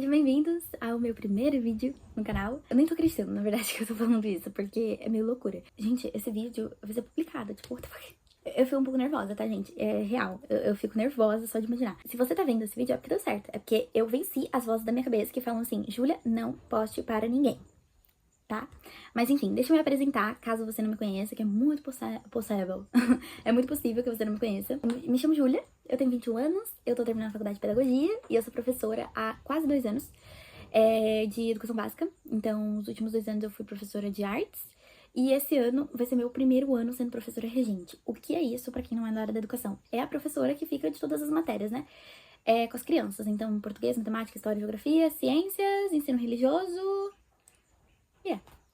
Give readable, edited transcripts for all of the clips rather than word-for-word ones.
Sejam bem-vindos ao meu primeiro vídeo no canal. Eu nem tô acreditando, na verdade, que eu tô falando isso, porque é meio loucura. Gente, esse vídeo vai ser publicado, tipo, what the fuck? Eu fico um pouco nervosa, tá, gente? É real. Eu fico nervosa só de imaginar. Se você tá vendo esse vídeo, é porque deu certo. É porque eu venci as vozes da minha cabeça que falam assim: Júlia, não poste para ninguém, tá? Mas enfim, deixa eu me apresentar, caso você não me conheça, que é muito possível. É muito possível que você não me conheça. Me chamo Júlia, eu tenho 21 anos, eu tô terminando a faculdade de pedagogia e eu sou professora há quase 2 anos de educação básica. Então, os últimos 2 anos eu fui professora de artes e esse ano vai ser meu primeiro ano sendo professora regente. O que é isso, pra quem não é da área da educação? É a professora que fica de todas as matérias, né? Com as crianças. Então, português, matemática, história, geografia, ciências, ensino religioso.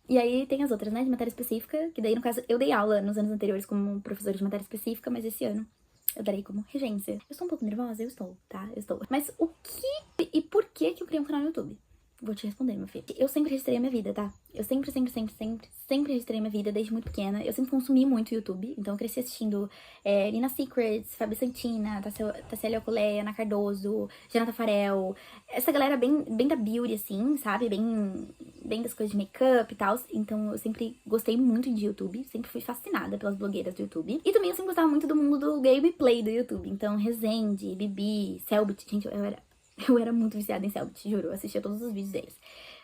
E aí tem as outras, né, de matéria específica, que daí, no caso, eu dei aula nos anos anteriores como professora de matéria específica, mas esse ano eu darei como regência. Eu estou um pouco nervosa? Eu estou, tá? Eu estou. Mas o que e por que eu criei um canal no YouTube? Vou te responder, meu filho. Eu sempre registrei a minha vida, tá? Eu sempre registrei a minha vida desde muito pequena. Eu sempre consumi muito YouTube, então eu cresci assistindo Nina Secrets, Fabi Santina, Tasseli Alcolea, Ana Cardoso, Jana Tafarel. Essa galera bem da beauty, assim, sabe? Bem das coisas de make-up e tal. Então eu sempre gostei muito de YouTube, sempre fui fascinada pelas blogueiras do YouTube. E também eu sempre gostava muito do mundo do gameplay do YouTube. Então, Rezende, Bibi, Selbit, gente, eu era muito viciada em Selbit, juro. Eu assistia todos os vídeos deles.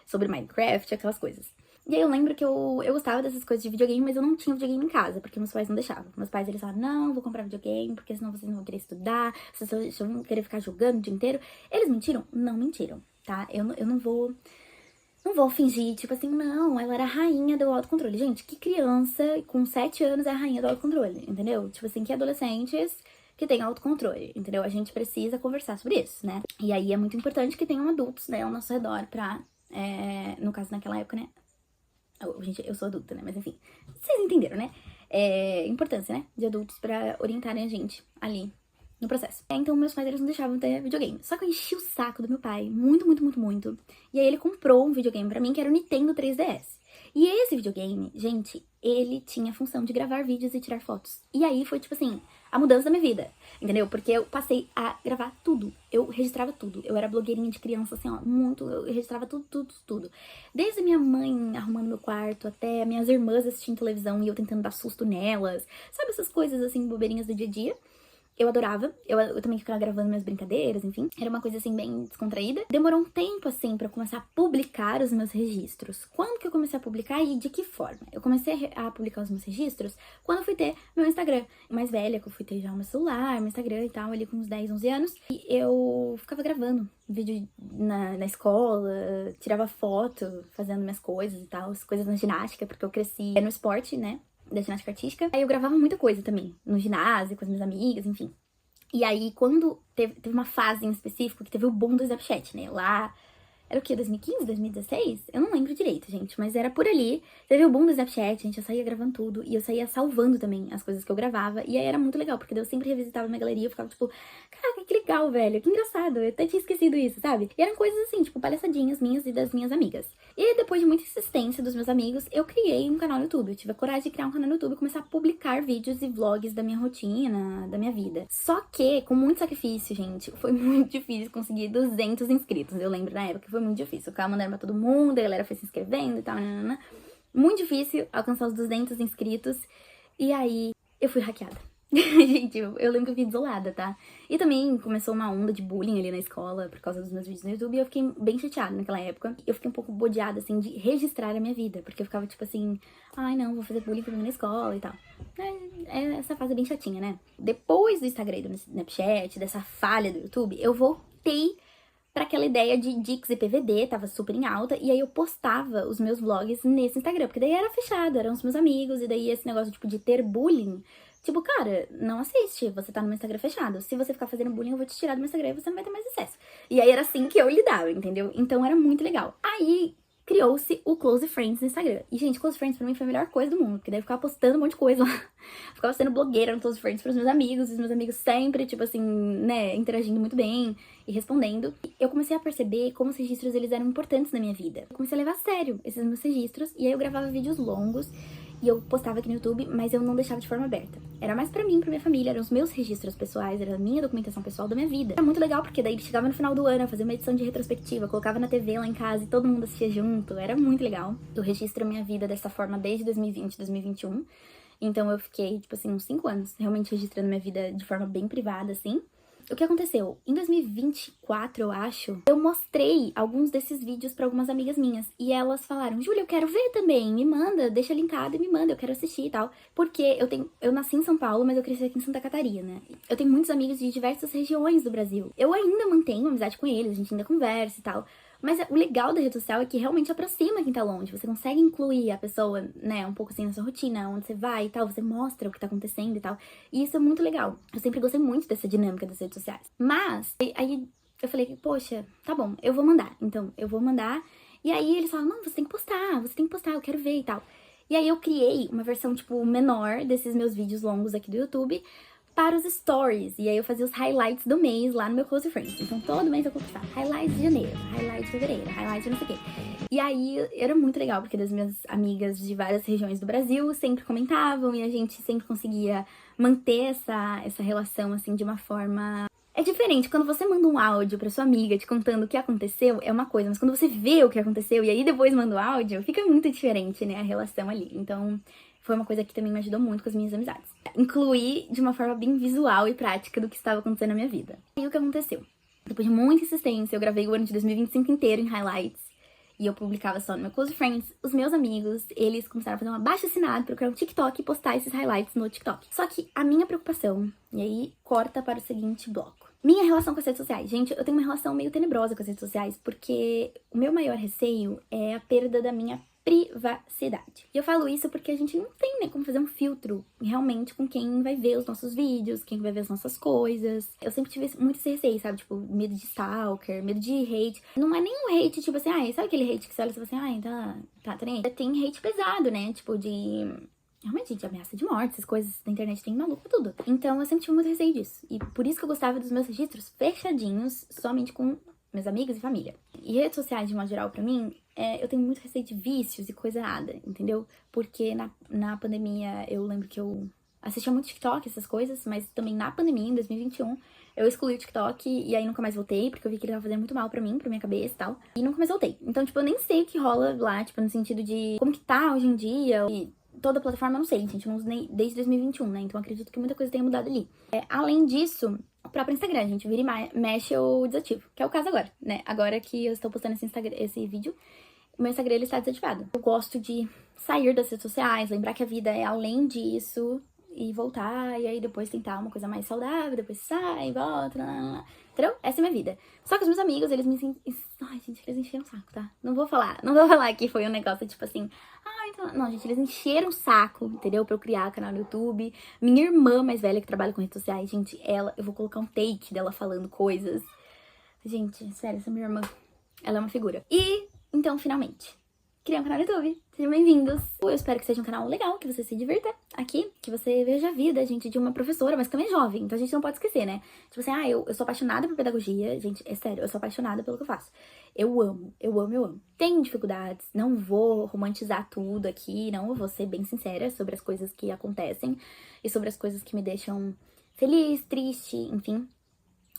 Sobre Minecraft, aquelas coisas. E aí eu lembro que eu gostava dessas coisas de videogame, mas eu não tinha videogame em casa, porque meus pais não deixavam. Meus pais, eles falavam, não, vou comprar videogame, porque senão vocês não vão querer estudar, vocês só vão querer ficar jogando o dia inteiro. Eles mentiram? Não mentiram, tá? Eu não vou fingir, tipo assim, não, ela era a rainha do autocontrole. Gente, que criança com 7 anos é a rainha do autocontrole, entendeu? Tipo assim, que adolescentes que tem autocontrole, entendeu? A gente precisa conversar sobre isso, né? E aí é muito importante que tenham adultos, né, ao nosso redor pra, no caso, naquela época, né? Gente, eu sou adulta, né? Mas enfim, vocês entenderam, né? Importância, né? De adultos pra orientarem a gente ali no processo. Então, meus pais, eles não deixavam ter videogame. Só que eu enchi o saco do meu pai, muito. E aí ele comprou um videogame pra mim, que era o Nintendo 3DS. E esse videogame, gente, ele tinha a função de gravar vídeos e tirar fotos. E aí foi, tipo assim, a mudança da minha vida, entendeu? Porque eu passei a gravar tudo. Eu registrava tudo. Eu era blogueirinha de criança, assim, ó, eu registrava tudo. Desde minha mãe arrumando meu quarto, até minhas irmãs assistindo televisão e eu tentando dar susto nelas. Sabe essas coisas, assim, bobeirinhas do dia a dia? Eu adorava, eu também ficava gravando minhas brincadeiras, enfim. Era uma coisa, assim, bem descontraída. Demorou um tempo, assim, pra eu começar a publicar os meus registros. Quando que eu comecei a publicar e de que forma? Eu comecei a publicar os meus registros quando eu fui ter meu Instagram. Mais velha, que eu fui ter já o meu celular, meu Instagram e tal, ali com uns 10, 11 anos. E eu ficava gravando vídeo na escola, tirava foto, fazendo minhas coisas e tal, as coisas na ginástica, porque eu cresci no esporte, né? Da ginástica artística. Aí eu gravava muita coisa também, no ginásio, com as minhas amigas, enfim. E aí, quando teve uma fase em específico, que teve o boom do Snapchat, né? Lá, era o quê? 2015, 2016? Eu não lembro direito, gente, mas era por ali. Teve o boom do Snapchat, gente, eu saía gravando tudo. E eu saía salvando também as coisas que eu gravava. E aí era muito legal, porque daí eu sempre revisitava minha galeria. Eu ficava tipo, caraca, que legal, velho, que engraçado. Eu até tinha esquecido isso, sabe? E eram coisas assim, tipo, palhaçadinhas minhas e das minhas amigas. E aí, depois de muita insistência dos meus amigos, eu criei um canal no YouTube. Eu tive a coragem de criar um canal no YouTube e começar a publicar vídeos e vlogs da minha rotina, da minha vida. Só que, com muito sacrifício, gente, foi muito difícil conseguir 200 inscritos. Eu lembro na época que foi muito difícil. Eu ficava mandando pra todo mundo, a galera foi se inscrevendo e tal, nanana. Muito difícil alcançar os 200 inscritos. E aí, eu fui hackeada. Gente, eu lembro que eu fiquei desolada, tá? E também começou uma onda de bullying ali na escola por causa dos meus vídeos no YouTube e eu fiquei bem chateada naquela época. Eu fiquei um pouco bodeada, assim, de registrar a minha vida, porque eu ficava tipo assim, ai não, vou fazer bullying comigo na escola e tal. Essa fase é bem chatinha, né? Depois do Instagram e do Snapchat, dessa falha do YouTube, eu voltei pra aquela ideia de Dix e PVD, tava super em alta, e aí eu postava os meus vlogs nesse Instagram, porque daí era fechado, eram os meus amigos, e daí esse negócio, tipo, de ter bullying, tipo, cara, não assiste, você tá no meu Instagram fechado, se você ficar fazendo bullying, eu vou te tirar do meu Instagram e você não vai ter mais acesso. E aí era assim que eu lidava, entendeu? Então era muito legal. Aí criou-se o Close Friends no Instagram. E, gente, Close Friends pra mim foi a melhor coisa do mundo, porque daí eu ficava postando um monte de coisa lá. Ficava sendo blogueira no Close Friends pros meus amigos, e os meus amigos sempre, tipo assim, né, interagindo muito bem e respondendo. Eu comecei a perceber como os registros, eles eram importantes na minha vida. Eu comecei a levar a sério esses meus registros, e aí eu gravava vídeos longos, e eu postava aqui no YouTube, mas eu não deixava de forma aberta. Era mais pra mim, pra minha família, eram os meus registros pessoais, era a minha documentação pessoal da minha vida. Era muito legal, porque daí chegava no final do ano, eu fazia uma edição de retrospectiva, colocava na TV lá em casa e todo mundo assistia junto, era muito legal. Eu registro a minha vida dessa forma desde 2020, 2021, então eu fiquei, tipo assim, uns 5 anos realmente registrando minha vida de forma bem privada, assim. O que aconteceu? Em 2024, eu acho, eu mostrei alguns desses vídeos pra algumas amigas minhas. E elas falaram, Júlia, eu quero ver também, me manda, deixa linkado e me manda, eu quero assistir e tal. Porque eu nasci em São Paulo, mas eu cresci aqui em Santa Catarina. Eu tenho muitos amigos de diversas regiões do Brasil. Eu ainda mantenho amizade com eles, a gente ainda conversa e tal. Mas o legal da rede social é que realmente aproxima quem tá longe. Você consegue incluir a pessoa, né, um pouco assim na sua rotina, onde você vai e tal, você mostra o que tá acontecendo e tal. E isso é muito legal. Eu sempre gostei muito dessa dinâmica das redes sociais. Mas, aí eu falei, poxa, tá bom, eu vou mandar. Então, eu vou mandar. E aí eles falaram, não, você tem que postar, eu quero ver e tal. E aí eu criei uma versão, tipo, menor desses meus vídeos longos aqui do YouTube para os stories. E aí eu fazia os highlights do mês lá no meu Close Friends. Então todo mês eu postava highlights de janeiro, highlights de fevereiro, highlights de não sei o quê. E aí era muito legal, porque das minhas amigas de várias regiões do Brasil sempre comentavam e a gente sempre conseguia manter essa relação, assim, de uma forma... É diferente, quando você manda um áudio pra sua amiga te contando o que aconteceu, é uma coisa. Mas quando você vê o que aconteceu e aí depois manda o áudio, fica muito diferente, né, a relação ali. Então... foi uma coisa que também me ajudou muito com as minhas amizades. Incluir de uma forma bem visual e prática do que estava acontecendo na minha vida. E o que aconteceu? Depois de muita insistência, eu gravei o ano de 2025 inteiro em highlights. E eu publicava só no meu Close Friends. Os meus amigos, eles começaram a fazer um abaixo-assinado pra eu criar um TikTok e postar esses highlights no TikTok. Só que a minha preocupação, e aí corta para o seguinte bloco. Minha relação com as redes sociais. Gente, eu tenho uma relação meio tenebrosa com as redes sociais, porque o meu maior receio é a perda da minha privacidade. E eu falo isso porque a gente não tem, né, como fazer um filtro realmente com quem vai ver os nossos vídeos, quem vai ver as nossas coisas. Eu sempre tive muito esse receio, sabe? Tipo, medo de stalker, medo de hate. Não é nem um hate, tipo assim, sabe aquele hate que você olha e fala assim, tá nem aí. Tem hate pesado, né? Tipo, realmente, de ameaça de morte, essas coisas da internet tem maluco tudo. Então, eu sempre tive muito receio disso. E por isso que eu gostava dos meus registros fechadinhos, somente com meus amigos e família. E redes sociais, de modo geral, pra mim, eu tenho muito receio de vícios e coisa errada, entendeu? Porque na pandemia, eu lembro que eu assistia muito TikTok, essas coisas, mas também na pandemia, em 2021, eu excluí o TikTok e aí nunca mais voltei, porque eu vi que ele tava fazendo muito mal pra mim, pra minha cabeça e tal. E nunca mais voltei. Então, tipo, eu nem sei o que rola lá, tipo, no sentido de como que tá hoje em dia. E toda a plataforma eu não sei, gente, eu não uso nem desde 2021, né? Então acredito que muita coisa tenha mudado ali. Além disso, o próprio Instagram, gente, vira e mexe eu desativo, que é o caso agora, né? Agora que eu estou postando esse vídeo, o meu Instagram ele está desativado. Eu gosto de sair das redes sociais, lembrar que a vida é além disso e voltar, e aí depois tentar uma coisa mais saudável, depois sai, volta, entendeu? Essa é a minha vida. Só que os meus amigos, eles me... Ai, gente, eles encheram o saco, tá? Não vou falar que foi um negócio tipo assim... então... Não, gente, eles encheram o saco, entendeu? Pra eu criar canal no YouTube. Minha irmã mais velha, que trabalha com redes sociais, gente, eu vou colocar um take dela falando coisas. Gente, sério, essa minha irmã, ela é uma figura. E, então, finalmente, criei um canal no YouTube. Sejam bem-vindos. Eu espero que seja um canal legal, que você se divirta aqui, que você veja a vida, gente, de uma professora, mas que também é jovem, então a gente não pode esquecer, né? Tipo assim, eu sou apaixonada por pedagogia, gente, é sério, eu sou apaixonada pelo que eu faço. Eu amo. Tenho dificuldades, não vou romantizar tudo aqui, não, vou ser bem sincera sobre as coisas que acontecem e sobre as coisas que me deixam feliz, triste, enfim.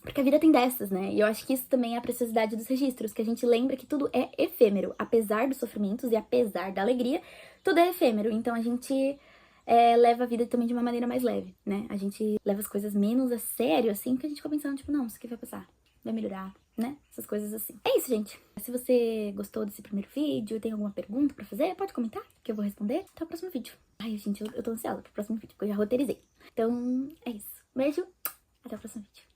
Porque a vida tem dessas, né? E eu acho que isso também é a preciosidade dos registros, que a gente lembra que tudo é efêmero. Apesar dos sofrimentos e apesar da alegria, tudo é efêmero. Então a gente leva a vida também de uma maneira mais leve, né? A gente leva as coisas menos a sério, assim, porque a gente fica pensando, tipo, não, isso aqui vai passar, vai melhorar, né? Essas coisas assim. É isso, gente. Se você gostou desse primeiro vídeo, tem alguma pergunta pra fazer, pode comentar, que eu vou responder. Até o próximo vídeo. Ai, gente, eu tô ansiosa pro próximo vídeo, porque eu já roteirizei. Então, é isso. Beijo, até o próximo vídeo.